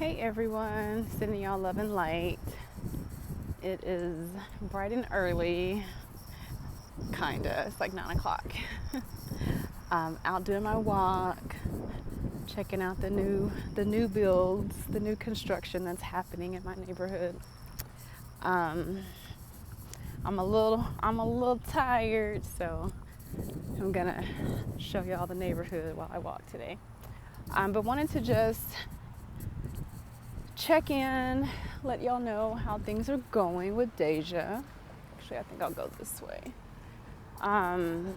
Hey everyone, sending y'all love and light. It is bright and early, kinda. It's like 9 o'clock. Out doing my walk, checking out the new builds, the new construction that's happening in my neighborhood. Um, I'm a little tired, so I'm gonna show y'all the neighborhood while I walk today. But wanted to just check in, let y'all know how things are going with Deja. Actually, I think I'll go this way. Um,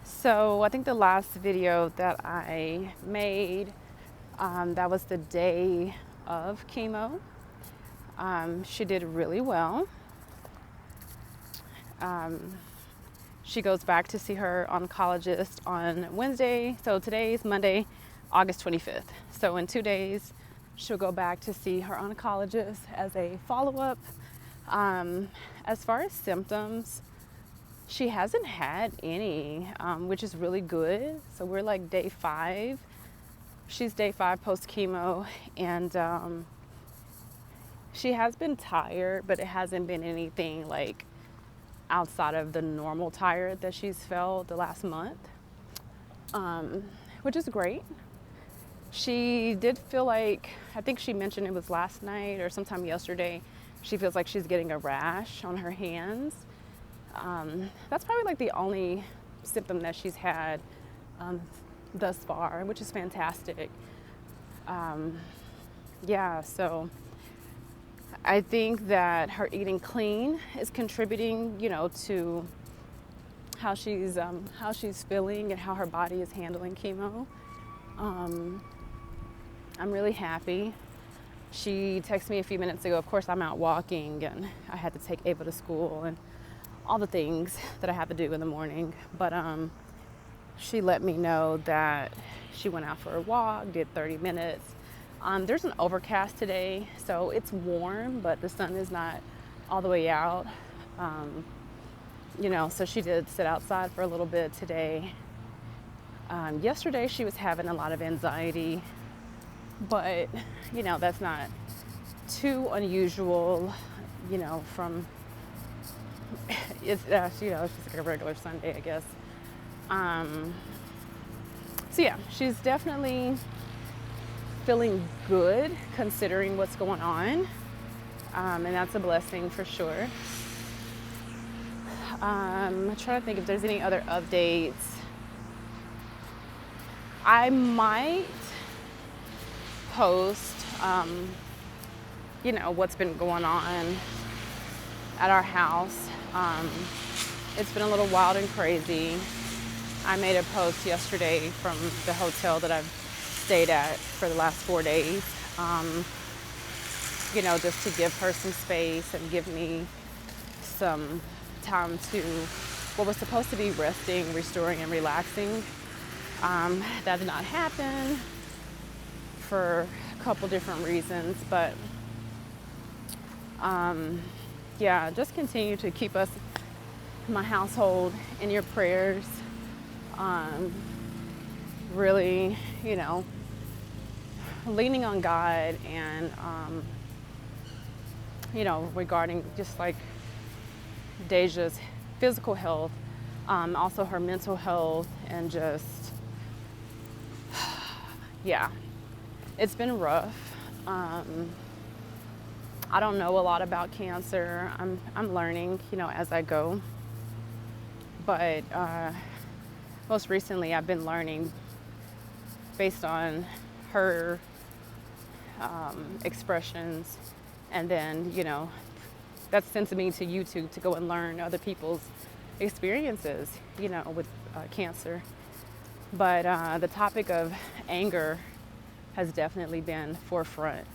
so I think the last video that I made, that was the day of chemo. She did really well. She goes back to see her oncologist on Wednesday. So today is Monday, August 25th. So in 2 days, she'll go back to see her oncologist as a follow-up. As far as symptoms, she hasn't had any, which is really good. So we're like day 5. She's day 5 post chemo, and she has been tired, but it hasn't been anything like outside of the normal tired that she's felt the last month, which is great. She did feel like, I think she mentioned it was last night or sometime yesterday, she feels like she's getting a rash on her hands. That's probably like the only symptom that she's had thus far, which is fantastic. Yeah, so I think that her eating clean is contributing, to how she's feeling and how her body is handling chemo. I'm really happy. She texted me a few minutes ago. Of course, I'm out walking and I had to take Ava to school and all the things that I have to do in the morning. But she let me know that she went out for a walk, did 30 minutes. There's an overcast today, so it's warm, but the sun is not all the way out. So she did sit outside for a little bit today. Yesterday she was having a lot of anxiety, but that's not too unusual, from it's just like a regular Sunday, I guess. So yeah, she's definitely feeling good considering what's going on, and that's a blessing for sure. I'm trying to think if there's any other updates. I might post, what's been going on at our house. It's been a little wild and crazy. I made a post yesterday from the hotel that I've stayed at for the last 4 days, just to give her some space and give me some time to what was supposed to be resting, restoring, and relaxing. That did not happen for a couple different reasons, but just continue to keep us, my household, in your prayers. Really, leaning on God and, regarding just like Deja's physical health, also her mental health, and just, yeah, it's been rough. I don't know a lot about cancer. I'm learning, as I go. But most recently, I've been learning based on her expressions, and then that's sent me to YouTube to go and learn other people's experiences, with cancer. But the topic of anger has definitely been forefront.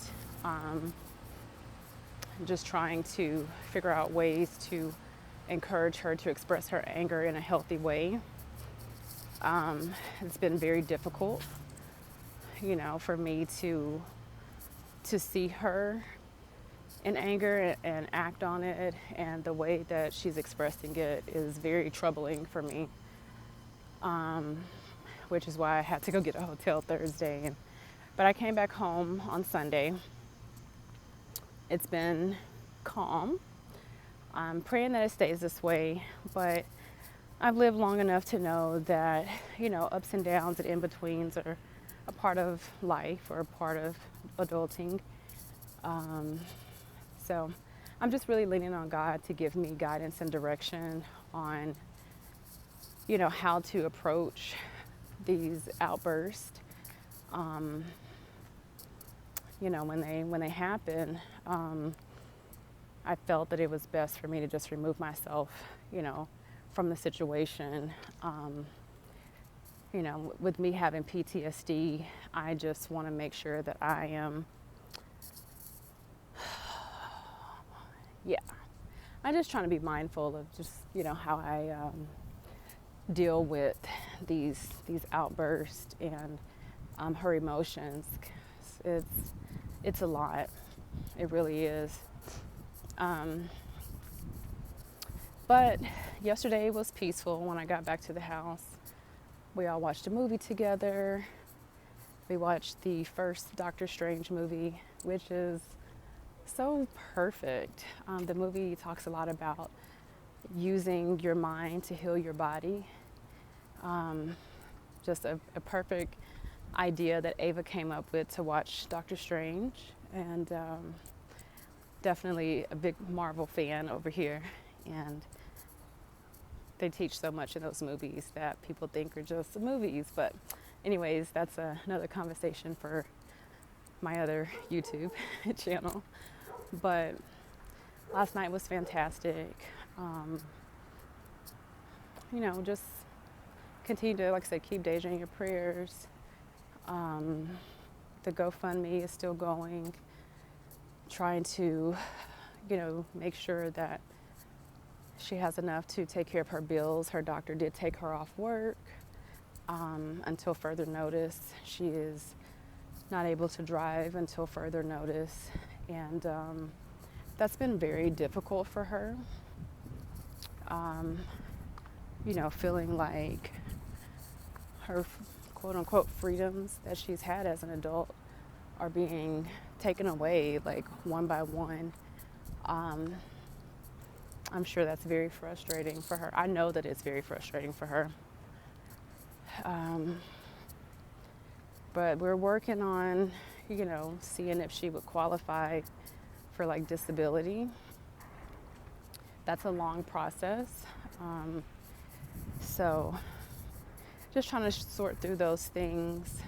Just trying to figure out ways to encourage her to express her anger in a healthy way. It's been very difficult, for me to see her in anger and act on it, and the way that she's expressing it is very troubling for me, which is why I had to go get a hotel Thursday and But I came back home on Sunday. It's been calm. I'm praying that it stays this way, but I've lived long enough to know that, ups and downs and in-betweens are a part of life or a part of adulting. So I'm just really leaning on God to give me guidance and direction on, how to approach these outbursts. When they happen, I felt that it was best for me to just remove myself, from the situation. With me having PTSD, I just want to make sure that I am, I'm just trying to be mindful of just, how I deal with these outbursts and her emotions. It's a lot. It really is. But yesterday was peaceful when I got back to the house. We all watched a movie together. We watched the first Doctor Strange movie, which is so perfect. The movie talks a lot about using your mind to heal your body. Just a perfect idea that Ava came up with to watch Doctor Strange. And definitely a big Marvel fan over here. And they teach so much in those movies that people think are just movies. But anyways, that's another conversation for my other YouTube channel. But last night was fantastic. Just continue to, like I said, keep Deja in your prayers. The GoFundMe is still going. Trying to, make sure that she has enough to take care of her bills. Her doctor did take her off work until further notice. She is not able to drive until further notice. And that's been very difficult for her. Feeling like her quote unquote freedoms that she's had as an adult are being taken away like one by one. I'm sure that's very frustrating for her. I know that it's very frustrating for her. But we're working on, seeing if she would qualify for like disability. That's a long process. So just trying to sort through those things.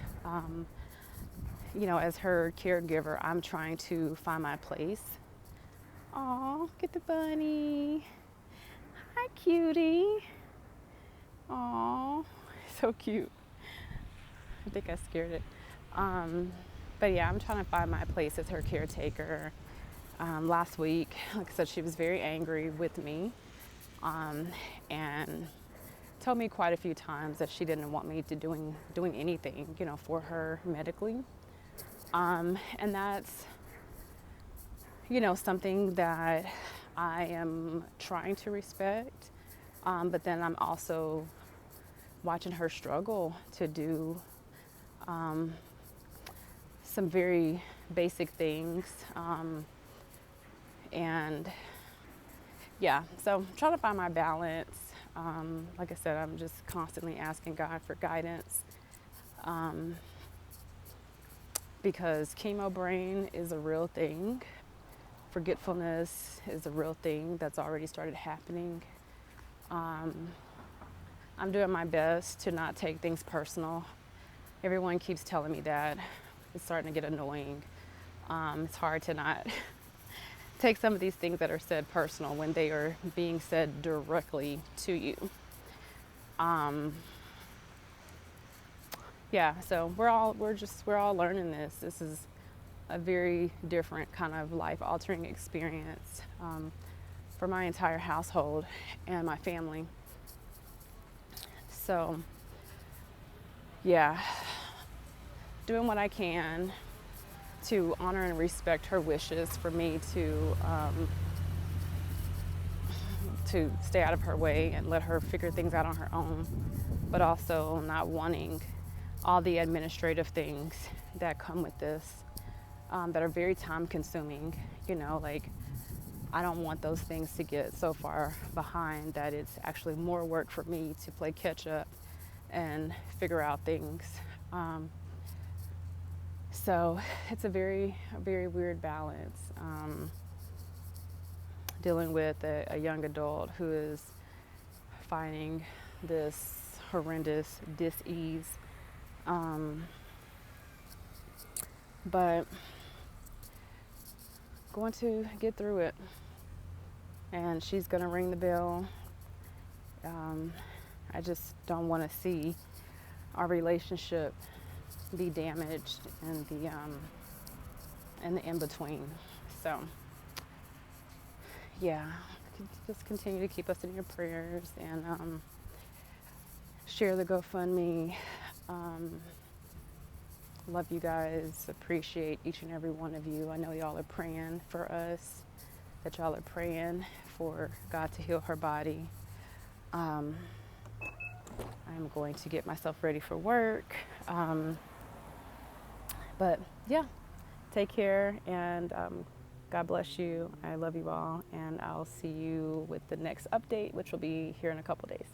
As her caregiver, I'm trying to find my place. Aw, get the bunny. Hi, cutie. Aw, so cute. I think I scared it. But yeah, I'm trying to find my place as her caretaker. Last week, like I said, she was very angry with me and told me quite a few times that she didn't want me to doing anything, for her medically. And that's, something that I am trying to respect. But then I'm also watching her struggle to do some very basic things. And yeah, so trying to find my balance. Like I said, I'm just constantly asking God for guidance. Because chemo brain is a real thing. Forgetfulness is a real thing that's already started happening. I'm doing my best to not take things personal. Everyone keeps telling me that. It's starting to get annoying. It's hard to not take some of these things that are said personal when they are being said directly to you. Yeah, so we're all learning this. This is a very different kind of life-altering experience for my entire household and my family. So, yeah, doing what I can to honor and respect her wishes for me to stay out of her way and let her figure things out on her own, but also not wanting all the administrative things, that come with this, that are very time consuming. You know, like, I don't want those things to get so far behind that it's actually more work for me to play catch up and figure out things. So it's a very weird balance, dealing with a young adult who is finding this horrendous dis-ease. But going to get through it, and she's going to ring the bell. I just don't want to see our relationship be damaged in the in-between. So yeah, just continue to keep us in your prayers, and share the GoFundMe. Love you guys. Appreciate each and every one of you. I know y'all are praying for us, that y'all are praying for God to heal her body. I'm going to get myself ready for work. But yeah, take care, and God bless you. I love you all, and I'll see you with the next update, which will be here in a couple days.